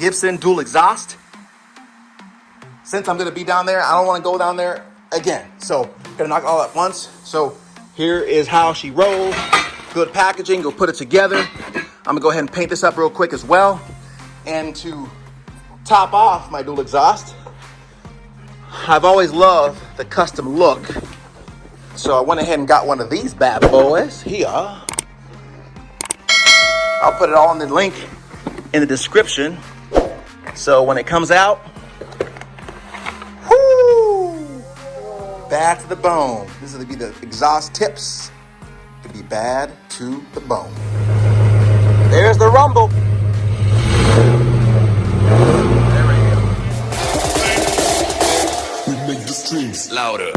Gibson dual exhaust. Since I'm gonna be down there, I don't wanna go down there again. So gonna knock it all at once. So here is how she rolls. Good packaging, go put it together. I'm gonna go ahead and paint this up real quick as well. And to top off my dual exhaust, I've always loved the custom look. So I went ahead and got one of these bad boys here. I'll put it all in the link in the description. So when it comes out, whoo, bad to the bone. This is gonna be the exhaust tips. It'll be bad to the bone. There's the rumble. There we go. We make the streams louder.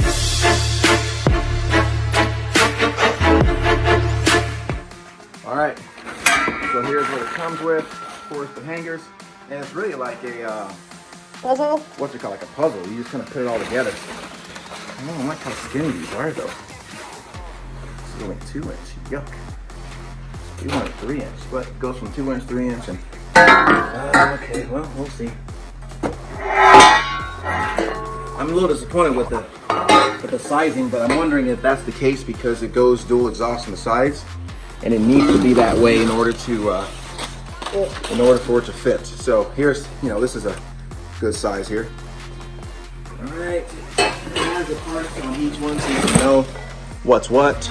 All right, so here's what it comes with. Of course, the hangers, and it's really like a puzzle. What's it called? Like a puzzle. You just kind of put it all together. I don't like how skinny these are, though. This is only 2 inch. Yuck. You want a 3 inch, but it goes from 2 inch, 3 inch, and okay. Well, we'll see. I'm a little disappointed with the sizing, but I'm wondering if that's the case because it goes dual exhaust on the sides. And it needs to be that way in order for it to fit. So here's, this is a good size here. All right, has the parts on each one so you can know what's what.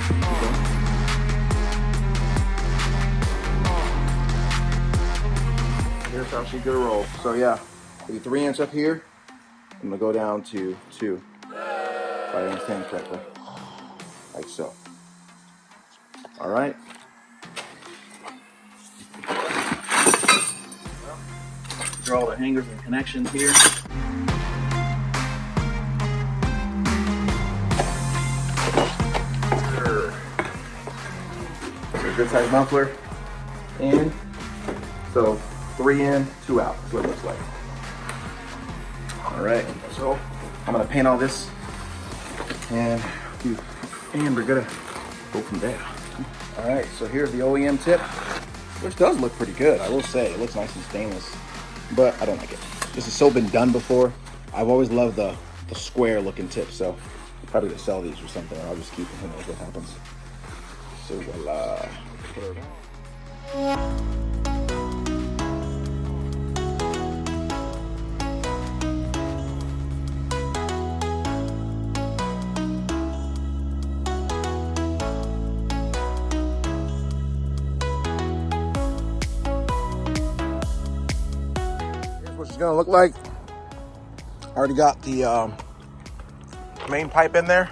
Here's how she's gonna roll. So yeah, the 3 inch up here. I'm gonna go down to 2, if I understand correctly, like so. All right. These are all the hangers and connections here. So good size muffler. And so 3 in, 2 out is what it looks like. All right, so I'm gonna paint all this and we're gonna go from there. All right, so here's the OEM tip, which does look pretty good, I will say. It looks nice and stainless, but I don't like it. This has so been done before. I've always loved the square looking tip, so I'm probably gonna sell these or something, or I'll just keep them, who knows what happens. So voila. It's gonna look like. Already got the main pipe in there.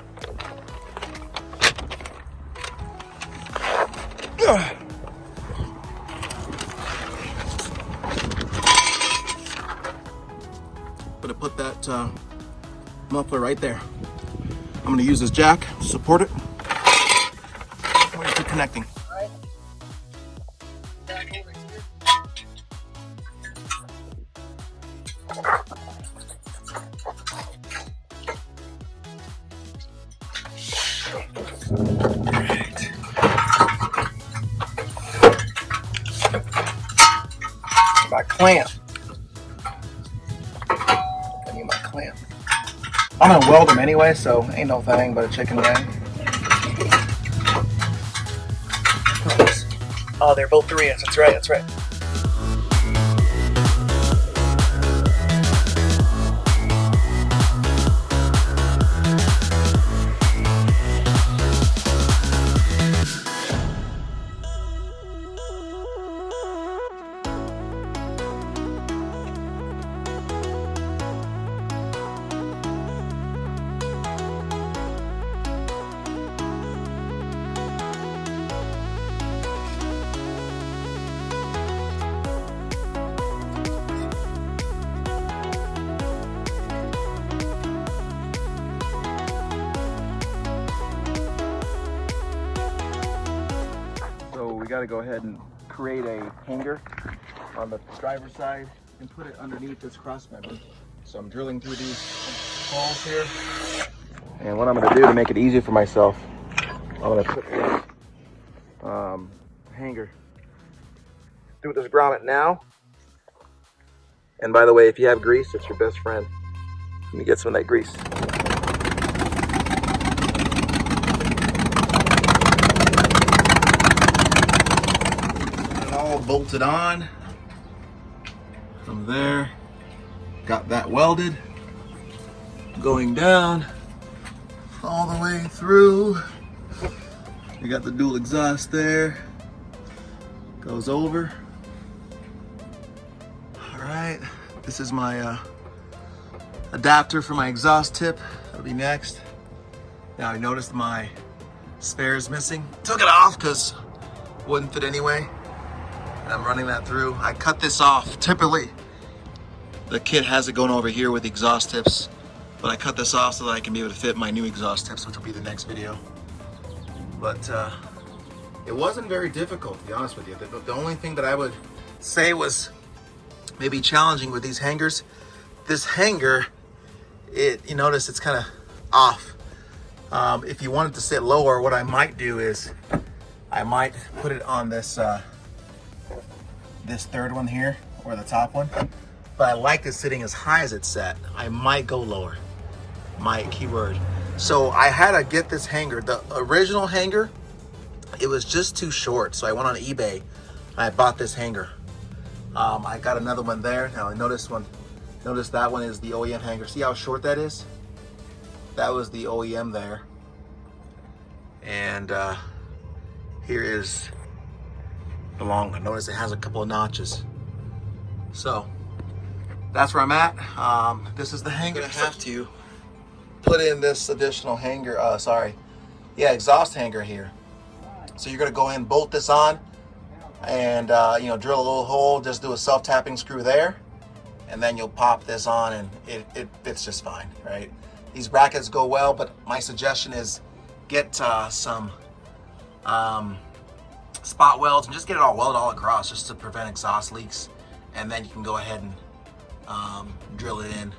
Gonna put that muffler right there. I'm gonna use this jack to support it. Where's it connecting? My clamp. I need my clamp. I'm gonna weld them anyway, so ain't no thing but a chicken wing. Oh, they're both 3 inch. That's right. That's right. We got to go ahead and create a hanger on the driver's side and put it underneath this cross member. So I'm drilling through these holes here. And what I'm going to do to make it easier for myself, I'm going to put this hanger through this grommet now. And by the way, if you have grease, it's your best friend. Let me get some of that grease. Got it all bolted on. From there, got that welded. Going down all the way through. You got the dual exhaust there. Goes over. All right, this is my adapter for my exhaust tip. That'll be next. Now I noticed my spare is missing. Took it off because it wouldn't fit anyway. And I'm running that through. I cut this off. Typically, the kit has it going over here with the exhaust tips, but I cut this off so that I can be able to fit my new exhaust tips, which will be the next video. But it wasn't very difficult, to be honest with you. The only thing that I would say was maybe challenging with these hangers. This hanger, you notice it's kind of off. If you wanted to sit lower, what I might do is I might put it on this this third one here, or the top one. But I like this sitting as high as it's set. I might go lower. My keyword. So I had to get this hanger. The original hanger, it was just too short. So I went on eBay. I bought this hanger. I got another one there. Now I noticed that one is the OEM hanger. See how short that is? That was the OEM there. And here is the long one. Notice it has a couple of notches. So that's where I'm at. This is the hanger. I'm gonna have to put in this additional hanger, exhaust hanger here. So you're gonna go ahead and bolt this on and drill a little hole, just do a self-tapping screw there, and then you'll pop this on and it fits just fine, right? These brackets go well, but my suggestion is get some spot welds and just get it all welded all across just to prevent exhaust leaks, and then you can go ahead and drill it in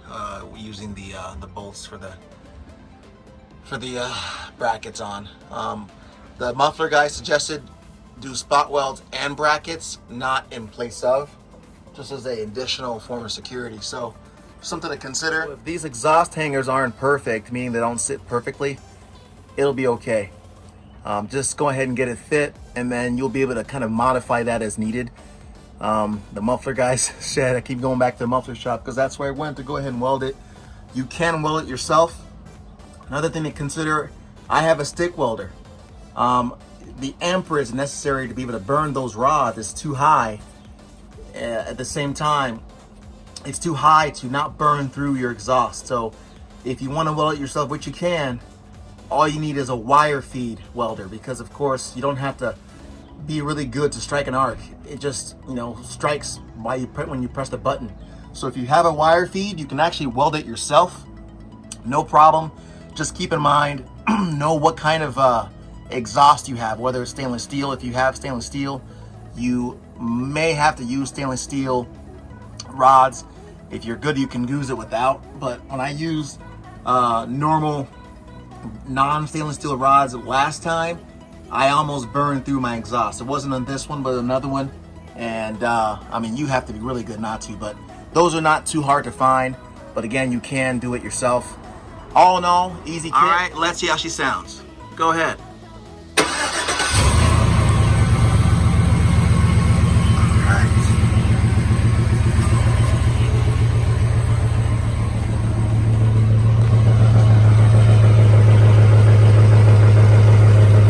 using the bolts for the brackets on. The muffler guy suggested do spot welds and brackets, not in place of, just as an additional form of security. So something to consider. If these exhaust hangers aren't perfect, meaning they don't sit perfectly, it'll be okay. Just go ahead and get it fit, and then you'll be able to kind of modify that as needed. The muffler guys said, I keep going back to the muffler shop because that's where I went to go ahead and weld it. You can weld it yourself. Another thing to consider, I have a stick welder. The amperage necessary to be able to burn those rods is too high. At the same time, it's too high to not burn through your exhaust. So if you want to weld it yourself, which you can, all you need is a wire feed welder, because of course you don't have to be really good to strike an arc. It just, strikes when you press the button. So if you have a wire feed, you can actually weld it yourself, no problem. Just keep in mind, know what kind of exhaust you have, whether it's stainless steel. If you have stainless steel, you may have to use stainless steel rods. If you're good, you can use it without. But when I used normal non-stainless steel rods last time, I almost burned through my exhaust. It wasn't on this one, but another one. And you have to be really good not to, but those are not too hard to find. But again, you can do it yourself. All in all, easy kit. All right, let's see how she sounds. Go ahead.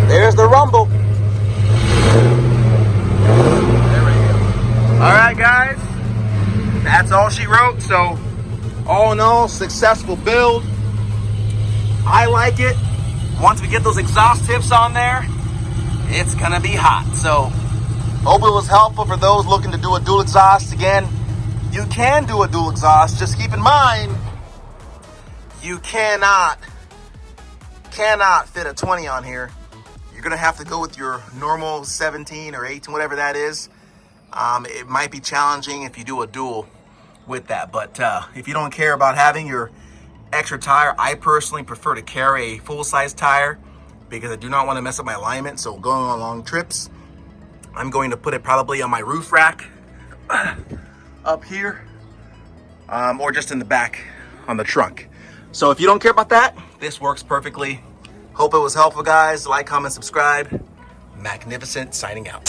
There's the rumble. There we go. All right, guys. That's all she wrote. So, all in all, successful build. I like it. Once we get those exhaust tips on there, it's gonna be hot. So, hope it was helpful for those looking to do a dual exhaust. Again, you can do a dual exhaust. Just keep in mind, you cannot fit a 20 on here. You're gonna have to go with your normal 17 or 18, whatever that is. It might be challenging if you do a dual with that, but if you don't care about having your extra tire, I personally prefer to carry a full-size tire because I do not want to mess up my alignment. So going on long trips, I'm going to put it probably on my roof rack up here, or just in the back on the trunk. So if you don't care about that, this works perfectly. Hope it was helpful, guys. Like, comment, subscribe. Magnificent signing out.